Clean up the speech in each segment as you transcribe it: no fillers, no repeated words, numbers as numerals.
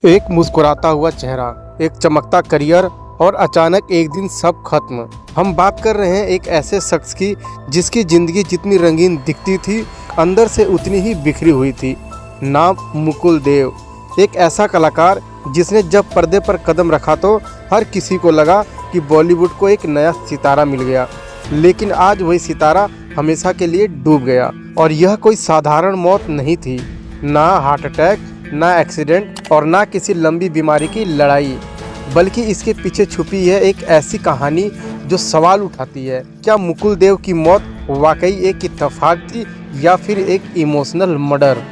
एक मुस्कुराता हुआ चेहरा, एक चमकता करियर और अचानक एक दिन सब खत्म। हम बात कर रहे हैं एक ऐसे शख्स की जिसकी ज़िंदगी जितनी रंगीन दिखती थी अंदर से उतनी ही बिखरी हुई थी। नाम मुकुल देव। एक ऐसा कलाकार जिसने जब पर्दे पर कदम रखा तो हर किसी को लगा कि बॉलीवुड को एक नया सितारा मिल गया, लेकिन आज वही सितारा हमेशा के लिए डूब गया। और यह कोई साधारण मौत नहीं थी, ना हार्ट अटैक, ना एक्सीडेंट और ना किसी लंबी बीमारी की लड़ाई, बल्कि इसके पीछे छुपी है एक ऐसी कहानी जो सवाल उठाती है, क्या मुकुल देव की मौत वाकई एक इत्तेफाक थी या फिर एक इमोशनल मर्डर।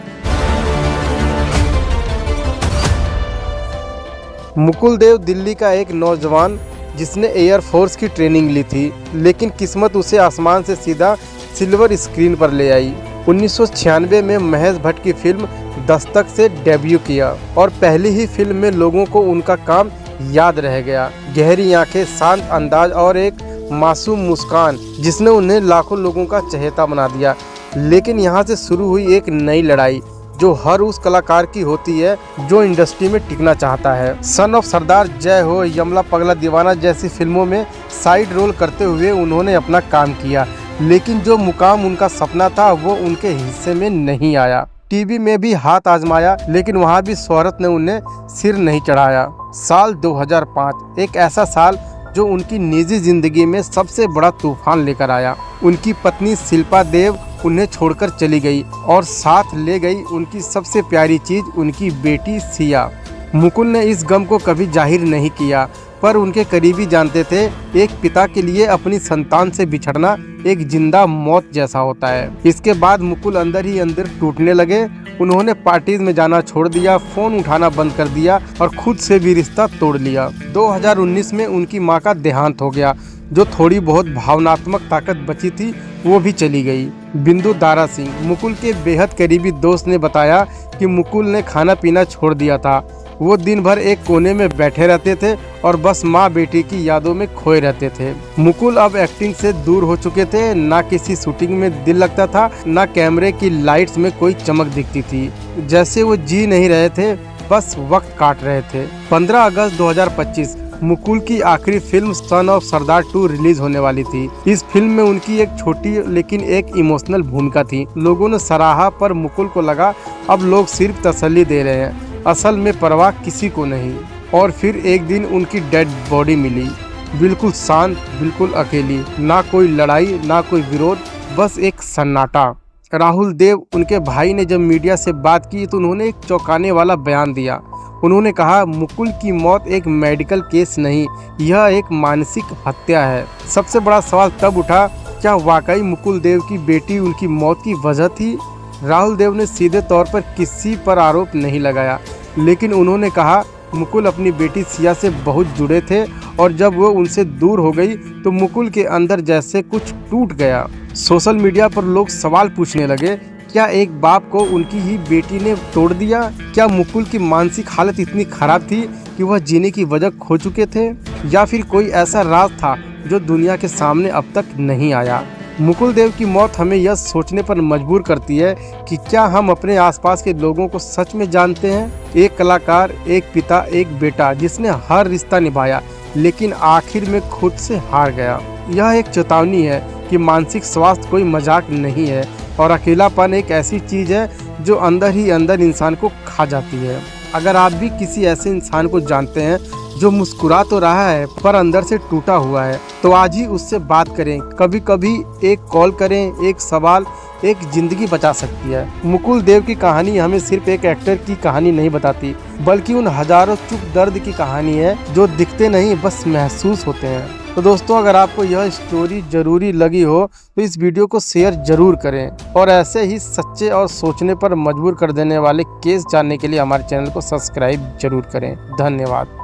मुकुल देव दिल्ली का एक नौजवान जिसने एयरफोर्स की ट्रेनिंग ली थी, लेकिन किस्मत उसे आसमान से सीधा सिल्वर स्क्रीन पर ले आई। 1996 में महेश भट्ट की फिल्म दस्तक से डेब्यू किया और पहली ही फिल्म में लोगों को उनका काम याद रह गया। गहरी आंखें, शांत अंदाज और एक मासूम मुस्कान जिसने उन्हें लाखों लोगों का चहेता बना दिया। लेकिन यहाँ से शुरू हुई एक नई लड़ाई जो हर उस कलाकार की होती है जो इंडस्ट्री में टिकना चाहता है। सन ऑफ सरदार, जय हो, यमला पगला दीवाना जैसी फिल्मों में साइड रोल करते हुए उन्होंने अपना काम किया, लेकिन जो मुकाम उनका सपना था वो उनके हिस्से में नहीं आया। टीवी में भी हाथ आजमाया, लेकिन वहाँ भी शोहरत ने उन्हें सिर नहीं चढ़ाया। साल 2005 एक ऐसा साल जो उनकी निजी जिंदगी में सबसे बड़ा तूफान लेकर आया। उनकी पत्नी शिल्पा देव उन्हें छोड़कर चली गई और साथ ले गई उनकी सबसे प्यारी चीज, उनकी बेटी सिया। मुकुल ने इस गम को कभी जाहिर नहीं किया, पर उनके करीबी जानते थे एक पिता के लिए अपनी संतान से बिछड़ना एक जिंदा मौत जैसा होता है। इसके बाद मुकुल अंदर ही अंदर टूटने लगे। उन्होंने पार्टीज में जाना छोड़ दिया, फोन उठाना बंद कर दिया और खुद से भी रिश्ता तोड़ लिया। 2019 में उनकी मां का देहांत हो गया। जो थोड़ी बहुत भावनात्मक ताकत बची थी वो भी चली गई। बिंदु दारा सिंह, मुकुल के बेहद करीबी दोस्त, ने बताया कि मुकुल ने खाना पीना छोड़ दिया था। वो दिन भर एक कोने में बैठे रहते थे और बस माँ बेटी की यादों में खोए रहते थे। मुकुल अब एक्टिंग से दूर हो चुके थे। ना किसी शूटिंग में दिल लगता था, ना कैमरे की लाइट्स में कोई चमक दिखती थी। जैसे वो जी नहीं रहे थे, बस वक्त काट रहे थे। 15 अगस्त 2025 मुकुल की आखिरी film son of Sardar 2 release होने वाली थी। इस फिल्म में उनकी एक छोटी लेकिन एक इमोशनल भूमिका थी। लोगों ने सराहा, पर मुकुल को लगा अब लोग सिर्फ तसल्ली दे रहे हैं, असल में परवाह किसी को नहीं। और फिर एक दिन उनकी डेड बॉडी मिली, बिल्कुल शांत, बिल्कुल अकेली। ना कोई लड़ाई, ना कोई विरोध, बस एक सन्नाटा। राहुल देव, उनके भाई, ने जब मीडिया से बात की तो उन्होंने एक चौंकाने वाला बयान दिया। उन्होंने कहा, मुकुल की मौत एक मेडिकल केस नहीं, यह एक मानसिक हत्या है। सबसे बड़ा सवाल तब उठा, क्या वाकई मुकुल देव की बेटी उनकी मौत की वजह थी? राहुल देव ने सीधे तौर पर किसी पर आरोप नहीं लगाया, लेकिन उन्होंने कहा मुकुल अपनी बेटी सिया से बहुत जुड़े थे और जब वो उनसे दूर हो गई तो मुकुल के अंदर जैसे कुछ टूट गया। सोशल मीडिया पर लोग सवाल पूछने लगे, क्या एक बाप को उनकी ही बेटी ने तोड़ दिया? क्या मुकुल की मानसिक हालत इतनी खराब थी कि वह जीने की वजह खो चुके थे, या फिर कोई ऐसा राज था जो दुनिया के सामने अब तक नहीं आया? मुकुल देव की मौत हमें यह सोचने पर मजबूर करती है कि क्या हम अपने आसपास के लोगों को सच में जानते हैं? एक कलाकार, एक पिता, एक बेटा जिसने हर रिश्ता निभाया लेकिन आखिर में खुद से हार गया। यह एक चेतावनी है कि मानसिक स्वास्थ्य कोई मजाक नहीं है और अकेलापन एक ऐसी चीज है जो अंदर ही अंदर इंसान को खा जाती है। अगर आप भी किसी ऐसे इंसान को जानते हैं जो मुस्कुरा तो रहा है पर अंदर से टूटा हुआ है, तो आज ही उससे बात करें। कभी कभी एक कॉल करें, एक सवाल एक जिंदगी बचा सकती है। मुकुल देव की कहानी हमें सिर्फ एक एक्टर की कहानी नहीं बताती, बल्कि उन हजारों चुप दर्द की कहानी है जो दिखते नहीं, बस महसूस होते हैं। तो दोस्तों, अगर आपको यह स्टोरी जरूरी लगी हो तो इस वीडियो को शेयर जरूर करें और ऐसे ही सच्चे और सोचने पर मजबूर कर देने वाले केस जानने के लिए हमारे चैनल को सब्सक्राइब जरूर करें। धन्यवाद।